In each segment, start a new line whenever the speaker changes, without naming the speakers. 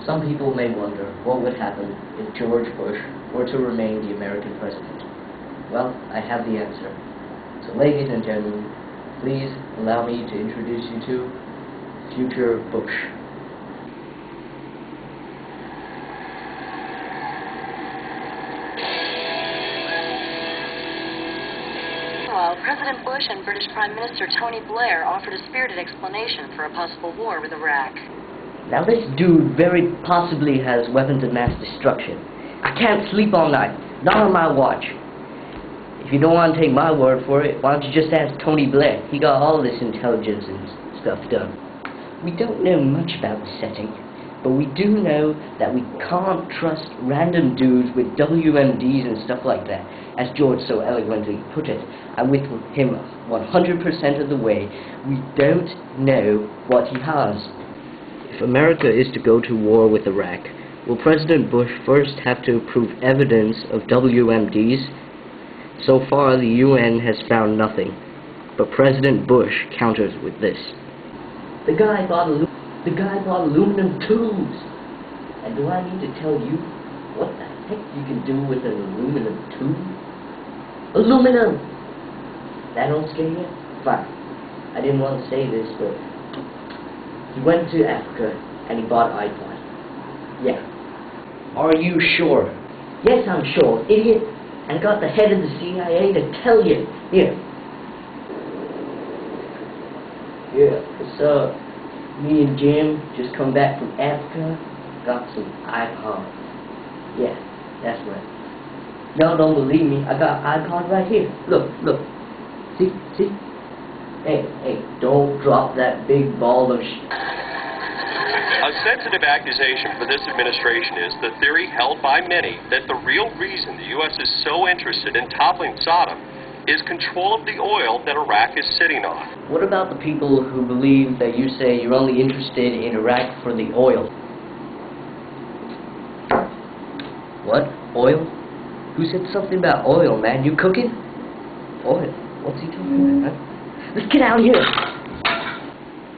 Some people may wonder what would happen if George Bush were to remain the American president. Well, I have the answer. So ladies and gentlemen, please allow me to introduce you to future Bush.
Meanwhile, President Bush and British Prime Minister Tony Blair offered a spirited explanation for a possible war with Iraq.
Now this dude very possibly has weapons of mass destruction. I can't sleep all night, not on my watch. If you don't want to take my word for it, why don't you just ask Tony Blair? He got all this intelligence and stuff done. We don't know much about the setting, but we do know that we can't trust random dudes with WMDs and stuff like that, as George so eloquently put it. I'm with him 100% of the way. We don't know what he has. If America is to go to war with Iraq, will President Bush first have to prove evidence of WMDs? So far, the UN has found nothing, but President Bush counters with this. The guy bought aluminum tubes. And do I need to tell you what the heck you can do with an aluminum tube? Aluminum! That don't scare you? Fine. I didn't want to say this, but he went to Africa and he bought an iPod. Yeah. Are you sure? Yes, I'm sure, idiot. And got the head of the CIA to tell you. Here. So, me and Jim just come back from Africa, got some iPod. Yeah, that's right. Y'all don't believe me, I got an iPod right here. Look. See? Hey, don't drop that big ball of
A sensitive accusation for this administration is the theory held by many that the real reason the U.S. is so interested in toppling Saddam is control of the oil that Iraq is sitting on.
What about the people who believe that you say you're only interested in Iraq for the oil? What? Oil? Who said something about oil, man? You cooking? Oil? What's he talking about, huh? Let's get out of here!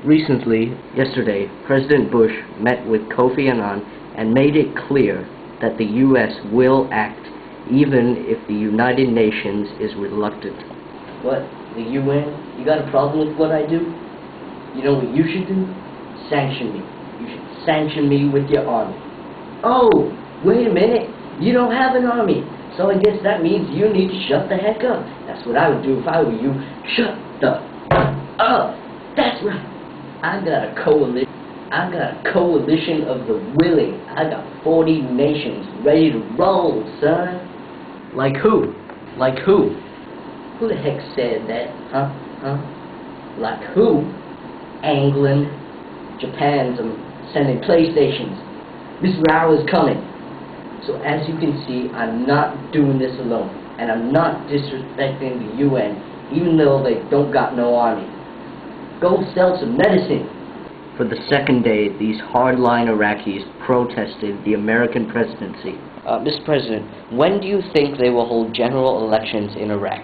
Recently, yesterday, President Bush met with Kofi Annan and made it clear that the U.S. will act even if the United Nations is reluctant. What? The UN? You got a problem with what I do? You know what you should do? Sanction me. You should sanction me with your army. Oh, wait a minute. You don't have an army. So I guess that means you need to shut the heck up. That's what I would do if I were you. Shut the up. That's right. I got a coalition. I got a coalition of the willing. I got 40 nations ready to roll, son. Like who? Like who? Who the heck said that? Huh? Like who? England, Japan's sending PlayStations. Miss Rao is coming. So as you can see, I'm not doing this alone. And I'm not disrespecting the UN, even though they don't got no army. Go sell some medicine. For the second day, these hardline Iraqis protested the American presidency. Mr. President, when do you think they will hold general elections in Iraq?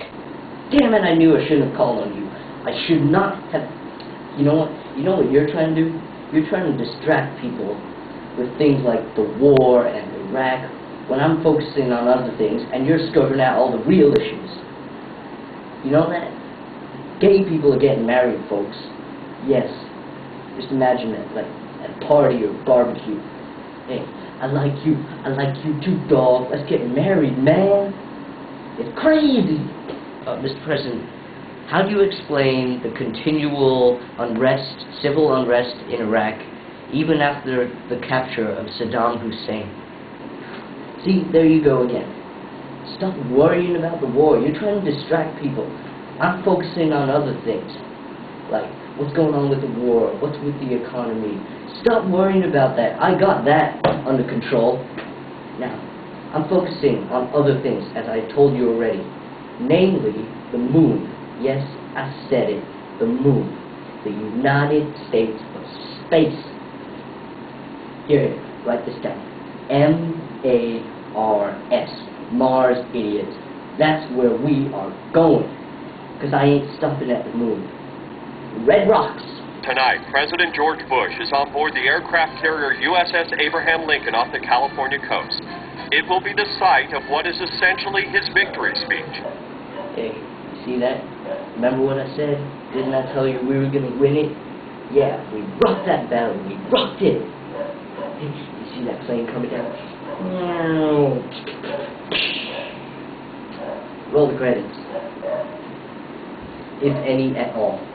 Damn it, I knew I shouldn't have called on you. I should not have... You know what? You know what you're trying to do? You're trying to distract people with things like the war and Iraq, when I'm focusing on other things, and you're scoping out all the real issues. You know that? Gay people are getting married, folks. Yes. Just imagine that, like at a party or barbecue. Hey, I like you too, dog. Let's get married, man. It's crazy. Mr. President, how do you explain the continual unrest, civil unrest in Iraq, even after the capture of Saddam Hussein? See, there you go again. Stop worrying about the war. You're trying to distract people. I'm focusing on other things, like what's going on with the war, what's with the economy. Stop worrying about that. I got that under control. Now, I'm focusing on other things, as I told you already. Namely, the moon. Yes, I said it. The moon. The United States of Space. Here, write this down. M-A-R-S. Mars, idiots. That's where we are going. Because I ain't stopping at the moon. Red rocks.
Tonight, President George Bush is on board the aircraft carrier USS Abraham Lincoln off the California coast. It will be the site of what is essentially his victory speech.
Hey, you see that? Remember what I said? Didn't I tell you we were going to win it? Yeah, we rocked that battle. We rocked it. Hey, you see that plane coming down? Roll the credits. If any at all.